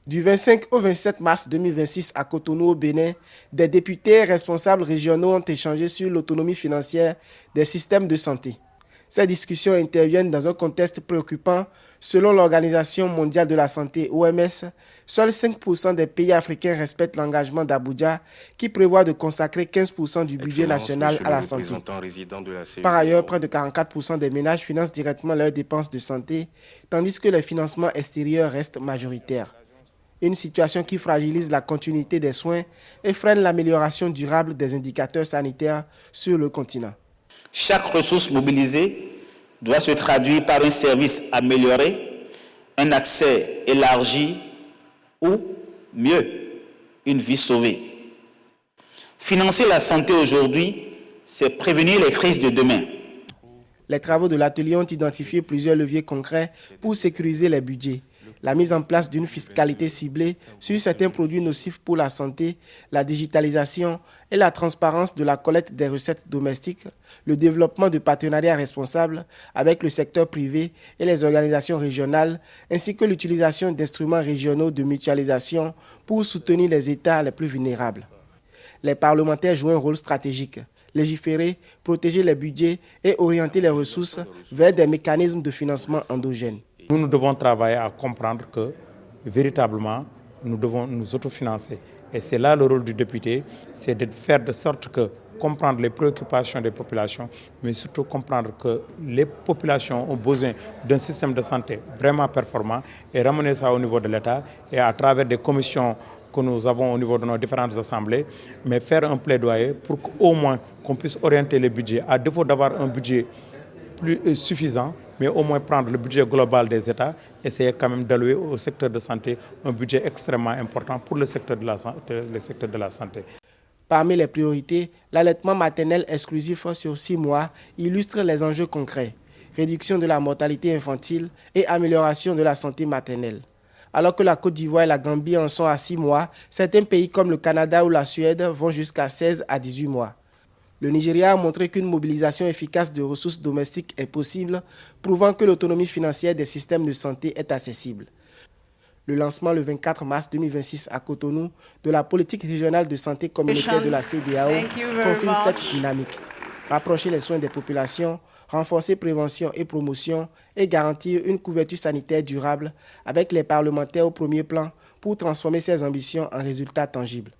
Du 25 au 27 mars 2026 à Cotonou au Bénin, des députés et responsables régionaux ont échangé sur l'autonomie financière des systèmes de santé. Ces discussions interviennent dans un contexte préoccupant. Selon l'Organisation mondiale de la santé (OMS), seuls 5% des pays africains respectent l'engagement d'Abuja qui prévoit de consacrer 15% du budget national à la santé. Par ailleurs, près de 44% des ménages financent directement leurs dépenses de santé, tandis que les financements extérieurs restent majoritaires. Une situation qui fragilise la continuité des soins et freine l'amélioration durable des indicateurs sanitaires sur le continent. Chaque ressource mobilisée doit se traduire par un service amélioré, un accès élargi ou, mieux, une vie sauvée. Financer la santé aujourd'hui, c'est prévenir les crises de demain. Les travaux de l'atelier ont identifié plusieurs leviers concrets pour sécuriser les budgets. La mise en place d'une fiscalité ciblée sur certains produits nocifs pour la santé, la digitalisation et la transparence de la collecte des recettes domestiques, le développement de partenariats responsables avec le secteur privé et les organisations régionales, ainsi que l'utilisation d'instruments régionaux de mutualisation pour soutenir les États les plus vulnérables. Les parlementaires jouent un rôle stratégique. Légiférer, protéger les budgets et orienter les ressources vers des mécanismes de financement endogènes. Nous devons travailler à comprendre que, véritablement, nous devons nous autofinancer. Et c'est là le rôle du député, c'est de faire de sorte que comprendre les préoccupations des populations, mais surtout comprendre que les populations ont besoin d'un système de santé vraiment performant et ramener ça au niveau de l'État et à travers des commissions que nous avons au niveau de nos différentes assemblées, mais faire un plaidoyer pour qu'au moins qu'on puisse orienter les budgets, à défaut d'avoir un budget plus suffisant, mais au moins prendre le budget global des États, essayer quand même d'allouer au secteur de santé un budget extrêmement important pour le secteur de la santé. Parmi les priorités, l'allaitement maternel exclusif sur 6 mois illustre les enjeux concrets, réduction de la mortalité infantile et amélioration de la santé maternelle. Alors que la Côte d'Ivoire et la Gambie en sont à 6 mois, certains pays comme le Canada ou la Suède vont jusqu'à 16 à 18 mois. Le Nigeria a montré qu'une mobilisation efficace de ressources domestiques est possible, prouvant que l'autonomie financière des systèmes de santé est accessible. Le lancement le 24 mars 2026 à Cotonou de la politique régionale de santé communautaire de la CEDEAO confirme cette dynamique. Rapprocher les soins des populations, renforcer prévention et promotion et garantir une couverture sanitaire durable avec les parlementaires au premier plan pour transformer ces ambitions en résultats tangibles.